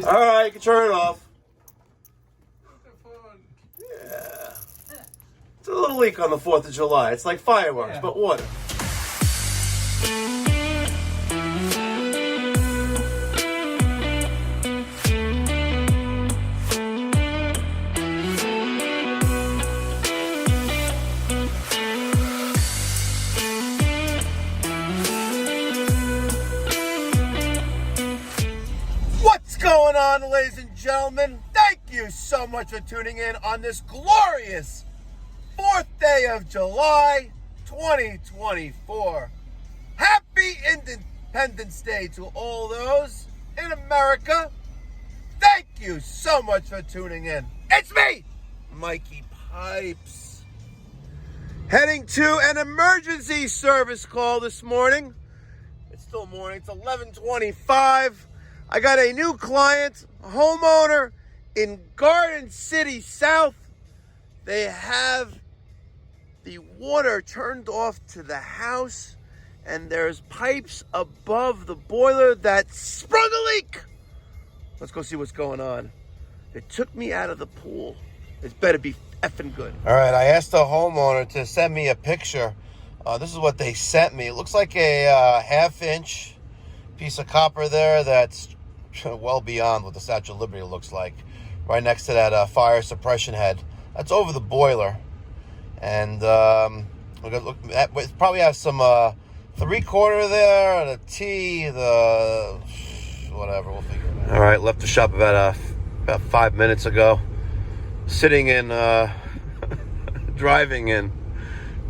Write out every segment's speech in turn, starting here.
All right, you can turn it off. Yeah. It's a little leak on the 4th of July. It's like fireworks, but water. What's going on, ladies and gentlemen? Thank you so much for tuning in on this glorious 4th day of July 2024. Happy Independence Day to all those in America. Thank you so much for tuning in. It's me, Mikey Pipes. Heading to an emergency service call this morning. It's still morning, it's 11:25. I got a new client, a homeowner in Garden City South. They have the water turned off to the house, and there's pipes above the boiler that sprung a leak. Let's go see what's going on. It took me out of the pool. It's better be effing good. All right, I asked the homeowner to send me a picture. This is what they sent me. It looks like a half-inch piece of copper there that's well beyond what the Statue of Liberty looks like. Right next to that fire suppression head. That's over the boiler. And it probably has some 3/4 there, and a T, the whatever, we'll figure it out. All right, left the shop about 5 minutes ago. Sitting in, driving in.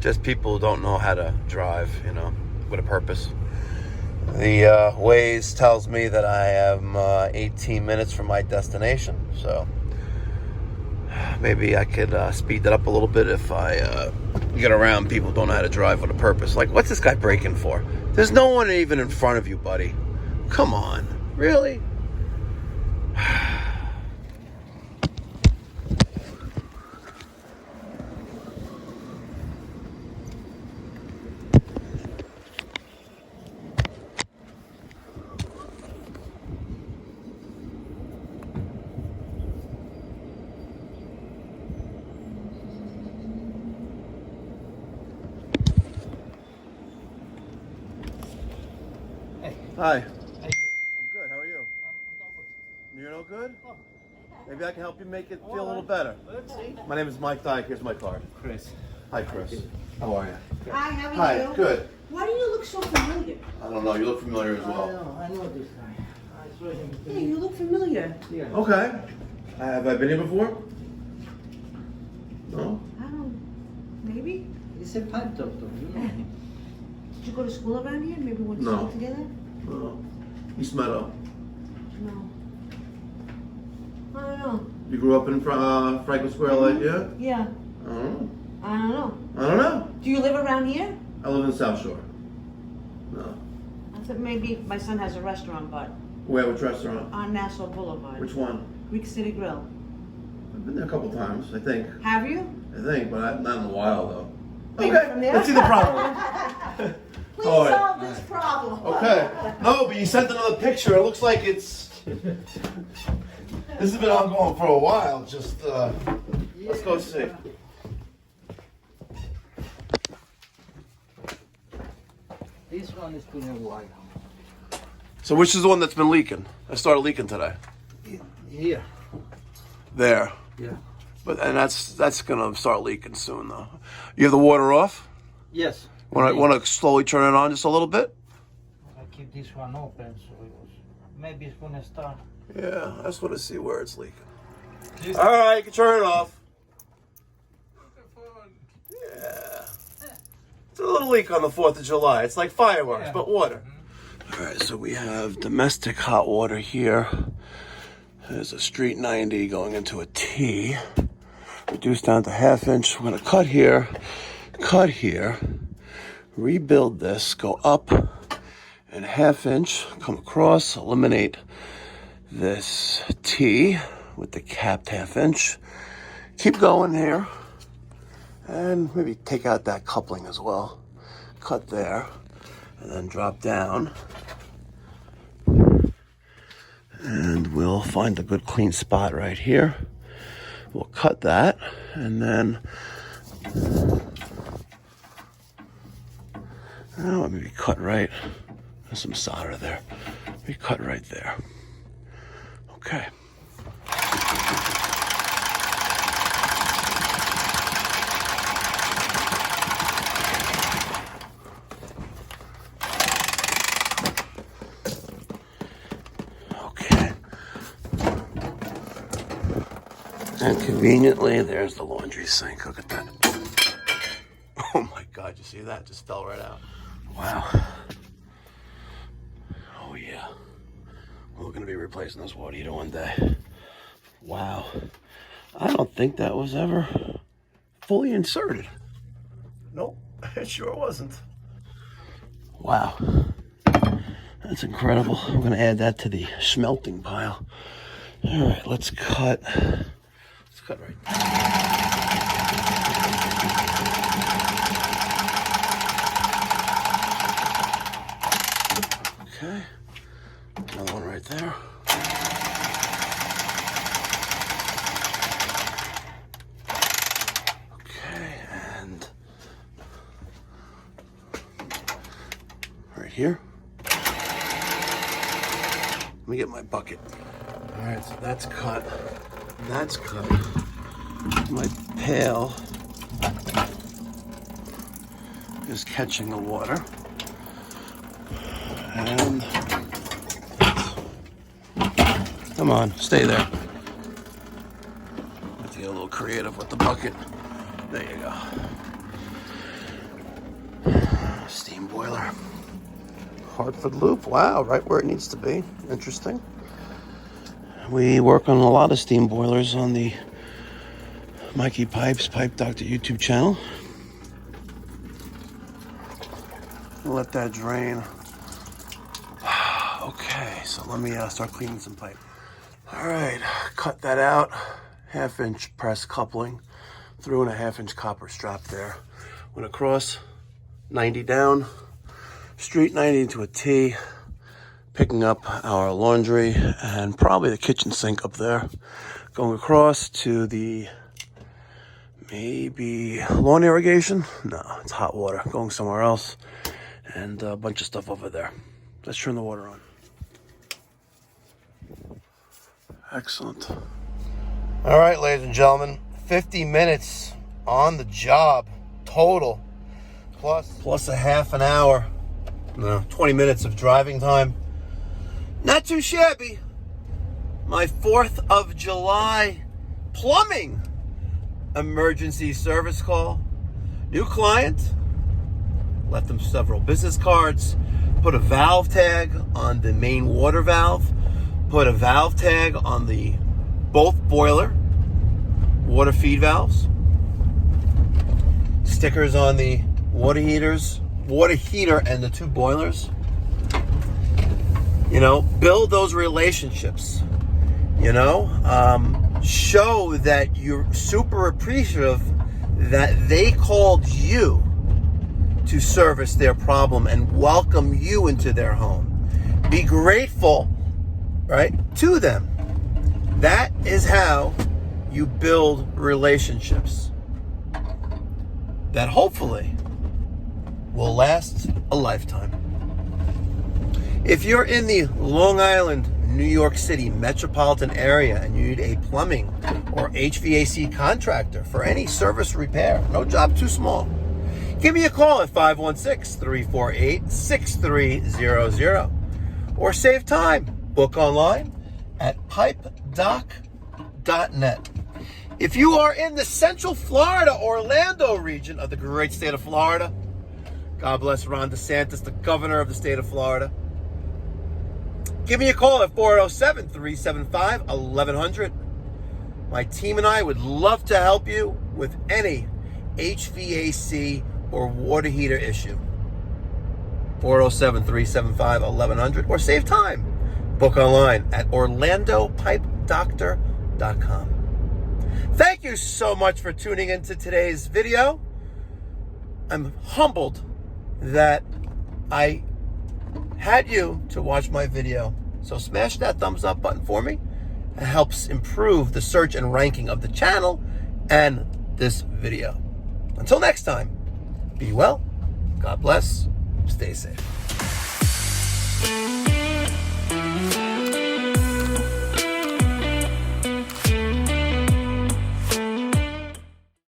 Just people who don't know how to drive, you know, with a purpose. The Waze tells me that I am 18 minutes from my destination, so maybe I could speed that up a little bit if I get around people who don't know how to drive with a purpose. Like, what's this guy braking for? There's no one even in front of you, buddy. Come on, really? Hi. I'm good. How are you? I'm not good. You're no good? Oh. Maybe I can help you make it feel a little better. Let's see. My name is Mike Diack. Here's my card. Chris. Hi, Chris. How are you? Hi, how are Hi. you? Good. Why do you look so familiar? I don't know. You look familiar as I well. know this guy. I saw him. Yeah, you look familiar. Yeah. Okay. Have I been here before? No. I don't. Maybe. He's a pipe doctor, you know him. Did you go to school around here? Maybe we went to No. school together? No. East Meadow. No. I don't know. You grew up in Franklin Square, like, yeah? Yeah. I don't know. I don't know. I don't know. Do you live around here? I live in South Shore. No. I thought maybe my son has a restaurant, but Where? Which restaurant? on Nassau Boulevard. Which one? Greek City Grill. I've been there a couple times, I think. Have you? But not in a while, though. Maybe from there? Let's see the problem. Please All right. solve this problem. Okay. No, but you sent another picture. It looks like it's... This has been ongoing for a while. Just, let's go see. This one is been a while. So which is the one that's been leaking? I started leaking today. Here. There. Yeah. And that's gonna start leaking soon, though. You have the water off? Yes. Want to slowly turn it on just a little bit? I keep this one open, so maybe it's gonna start. Yeah, I just want to see where it's leaking. All right, you can turn it off. Yeah. It's a little leak on the 4th of July. It's like fireworks, but water. All right, so we have domestic hot water here. There's a street 90 going into a T. Reduced down to 1/2 inch. We're going to cut here, rebuild this, go up and 1/2 inch, come across, eliminate this T with the capped 1/2 inch. Keep going here and maybe take out that coupling as well. Cut there and then drop down. And And we'll find a good clean spot right here. We'll cut that, and then maybe cut right. There's some solder there. We cut right there. Okay. And conveniently, there's the laundry sink. Look at that. Oh my God, you see that? Just fell right out. Wow. Oh yeah. We're going to be replacing this water heater one day. Wow. I don't think that was ever fully inserted. Nope, it sure wasn't. Wow. That's incredible. I'm going to add that to the smelting pile. All right, let's cut. Let's cut right there. Okay. Another one right there. Okay, and right here. Let me get my bucket. All right, so that's cut. That's cut. My pail is catching the water. And come on, stay there. Let's get a little creative with the bucket. There you go. Steam boiler. Hartford loop. Wow, right where it needs to be. Interesting. We work on a lot of steam boilers on the Mikey Pipes Pipe Doctor YouTube channel. Let that drain. Okay, so let me start cleaning some pipe. All right, cut that out. 1/2-inch press coupling. Threw in a 1/2-inch copper strap there. Went across, 90 down, straight 90 into a T. Picking up our laundry and probably the kitchen sink up there. Going across to the maybe lawn irrigation. No, it's hot water. Going somewhere else. And a bunch of stuff over there. Let's turn the water on. Excellent. All right, ladies and gentlemen, 50 minutes on the job total. Plus a half an hour. No, 20 minutes of driving time. Not too shabby. My 4th of July plumbing emergency service call. New client. Left them several business cards. Put a valve tag on the main water valve. Put a valve tag on the both boiler water feed valves. Stickers on the water heater and the 2 boilers. You know, build those relationships. You know, show that you're super appreciative that they called you to service their problem and welcome you into their home. Be grateful, right, to them. That is how you build relationships that hopefully will last a lifetime. If you're in the Long Island, New York City metropolitan area and you need a plumbing or HVAC contractor for any service repair, no job too small, give me a call at 516-348-6300 or save time. Book online at pipedoc.net. If you are in the Central Florida, Orlando region of the great state of Florida, God bless Ron DeSantis, the governor of the state of Florida, give me a call at 407-375-1100. My team and I would love to help you with any HVAC or water heater issue. 407-375-1100 or save time. Book online at orlandopipedoctor.com. Thank you so much for tuning into today's video. I'm humbled that I had you to watch my video So smash that thumbs up button for me. It helps improve the search and ranking of the channel and this video. Until next time, be well, God bless, stay safe.